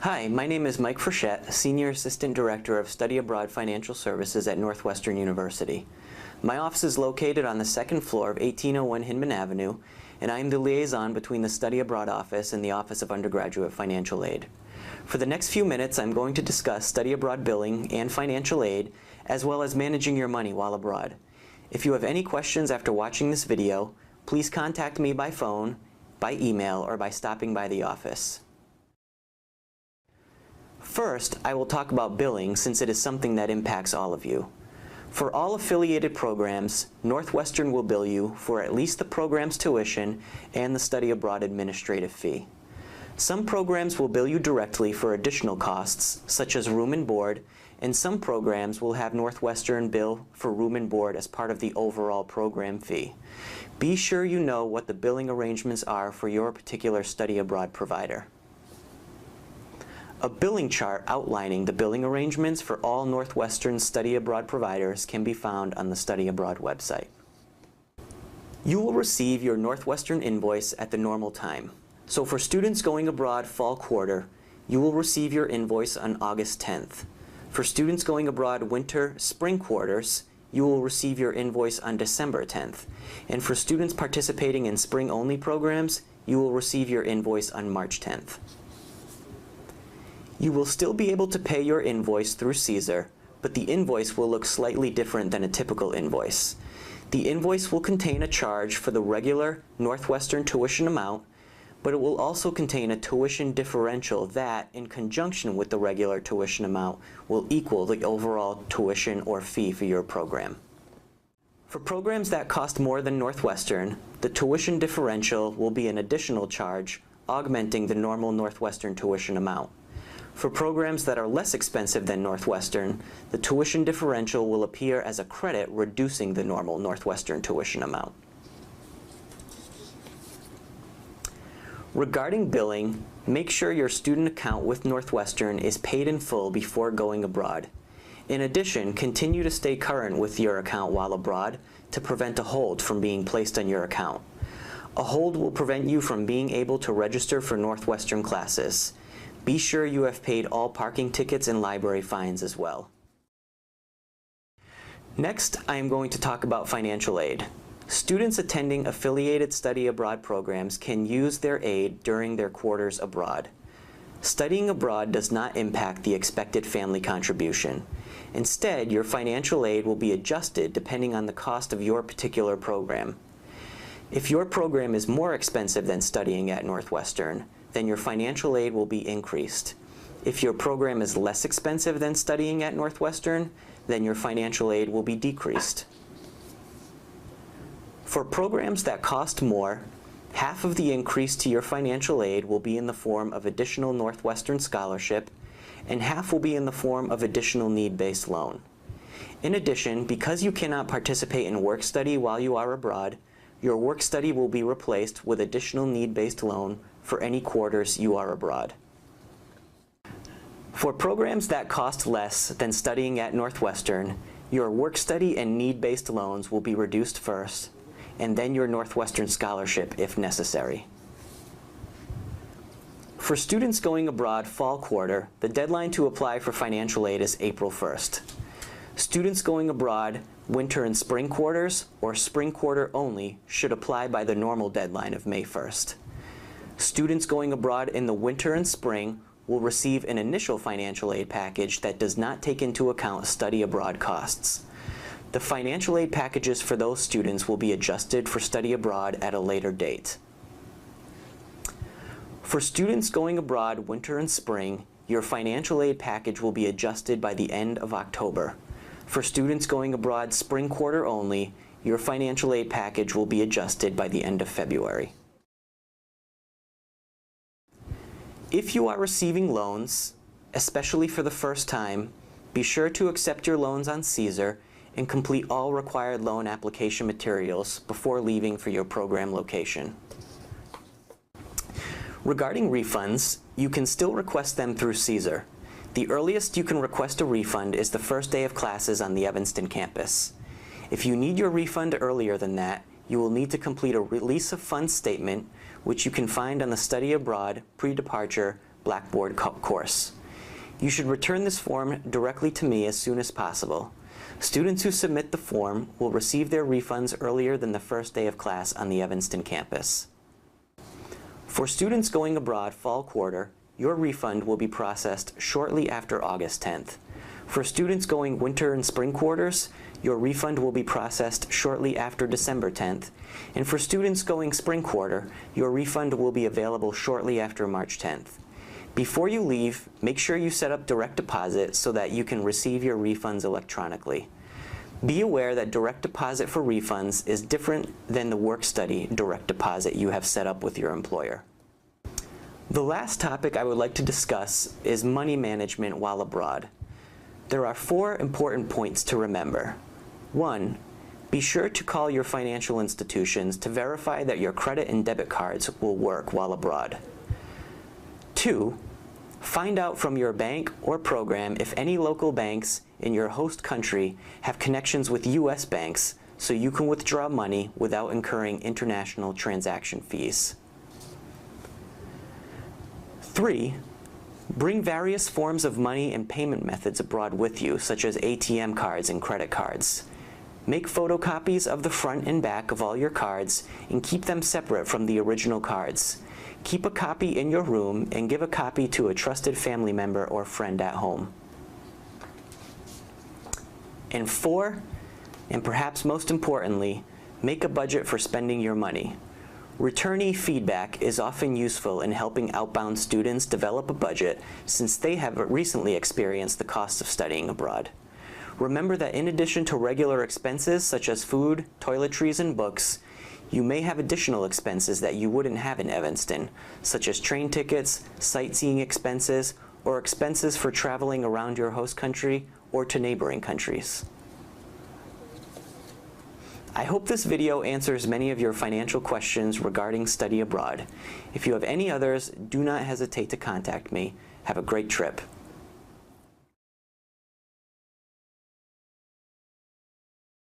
Hi, my name is Mike Frechette, Senior Assistant Director of Study Abroad Financial Services at Northwestern University. My office is located on the second floor of 1801 Hinman Avenue, and I am the liaison between the Study Abroad Office and the Office of Undergraduate Financial Aid. For the next few minutes, I'm going to discuss study abroad billing and financial aid, as well as managing your money while abroad. If you have any questions after watching this video, please contact me by phone, by email, or by stopping by the office. First, I will talk about billing since it is something that impacts all of you. For all affiliated programs, Northwestern will bill you for at least the program's tuition and the study abroad administrative fee. Some programs will bill you directly for additional costs, such as room and board, and some programs will have Northwestern bill for room and board as part of the overall program fee. Be sure you know what the billing arrangements are for your particular study abroad provider. A billing chart outlining the billing arrangements for all Northwestern study abroad providers can be found on the Study Abroad website. You will receive your Northwestern invoice at the normal time. So for students going abroad fall quarter, you will receive your invoice on August 10th. For students going abroad winter spring quarters, you will receive your invoice on December 10th. And for students participating in spring-only programs, you will receive your invoice on March 10th. You will still be able to pay your invoice through Caesar, but the invoice will look slightly different than a typical invoice. The invoice will contain a charge for the regular Northwestern tuition amount, but it will also contain a tuition differential that, in conjunction with the regular tuition amount, will equal the overall tuition or fee for your program. For programs that cost more than Northwestern, the tuition differential will be an additional charge, augmenting the normal Northwestern tuition amount. For programs that are less expensive than Northwestern, the tuition differential will appear as a credit, reducing the normal Northwestern tuition amount. Regarding billing, make sure your student account with Northwestern is paid in full before going abroad. In addition, continue to stay current with your account while abroad to prevent a hold from being placed on your account. A hold will prevent you from being able to register for Northwestern classes. Be sure you have paid all parking tickets and library fines as well. Next, I am going to talk about financial aid. Students attending affiliated study abroad programs can use their aid during their quarters abroad. Studying abroad does not impact the expected family contribution. Instead, your financial aid will be adjusted depending on the cost of your particular program. If your program is more expensive than studying at Northwestern, then your financial aid will be increased. If your program is less expensive than studying at Northwestern, then your financial aid will be decreased. For programs that cost more, half of the increase to your financial aid will be in the form of additional Northwestern scholarship, and half will be in the form of additional need-based loan. In addition, because you cannot participate in work study while you are abroad, your work study will be replaced with additional need-based loan for any quarters you are abroad. For programs that cost less than studying at Northwestern, your work study and need-based loans will be reduced first, and then your Northwestern scholarship if necessary. For students going abroad fall quarter, the deadline to apply for financial aid is April 1st. Students going abroad winter and spring quarters or spring quarter only should apply by the normal deadline of May 1st. Students going abroad in the winter and spring will receive an initial financial aid package that does not take into account study abroad costs. The financial aid packages for those students will be adjusted for study abroad at a later date. For students going abroad winter and spring, your financial aid package will be adjusted by the end of October. For students going abroad spring quarter only, your financial aid package will be adjusted by the end of February. If you are receiving loans, especially for the first time, be sure to accept your loans on Caesar and complete all required loan application materials before leaving for your program location. Regarding refunds, you can still request them through Caesar. The earliest you can request a refund is the first day of classes on the Evanston campus. If you need your refund earlier than that, you will need to complete a release of funds statement, which you can find on the Study Abroad Pre-Departure Blackboard course. You should return this form directly to me as soon as possible. Students who submit the form will receive their refunds earlier than the first day of class on the Evanston campus. For students going abroad fall quarter, your refund will be processed shortly after August 10th. For students going winter and spring quarters, your refund will be processed shortly after December 10th. And for students going spring quarter, your refund will be available shortly after March 10th. Before you leave, make sure you set up direct deposit so that you can receive your refunds electronically. Be aware that direct deposit for refunds is different than the work-study direct deposit you have set up with your employer. The last topic I would like to discuss is money management while abroad. There are 4 important points to remember. 1. Be sure to call your financial institutions to verify that your credit and debit cards will work while abroad. 2. Find out from your bank or program if any local banks in your host country have connections with U.S. banks so you can withdraw money without incurring international transaction fees. 3. Bring various forms of money and payment methods abroad with you, such as ATM cards and credit cards. Make photocopies of the front and back of all your cards and keep them separate from the original cards. Keep a copy in your room and give a copy to a trusted family member or friend at home. And 4, and perhaps most importantly, make a budget for spending your money. Returnee feedback is often useful in helping outbound students develop a budget since they have recently experienced the cost of studying abroad. Remember that in addition to regular expenses such as food, toiletries, and books, you may have additional expenses that you wouldn't have in Evanston, such as train tickets, sightseeing expenses, or expenses for traveling around your host country or to neighboring countries. I hope this video answers many of your financial questions regarding study abroad. If you have any others, do not hesitate to contact me. Have a great trip.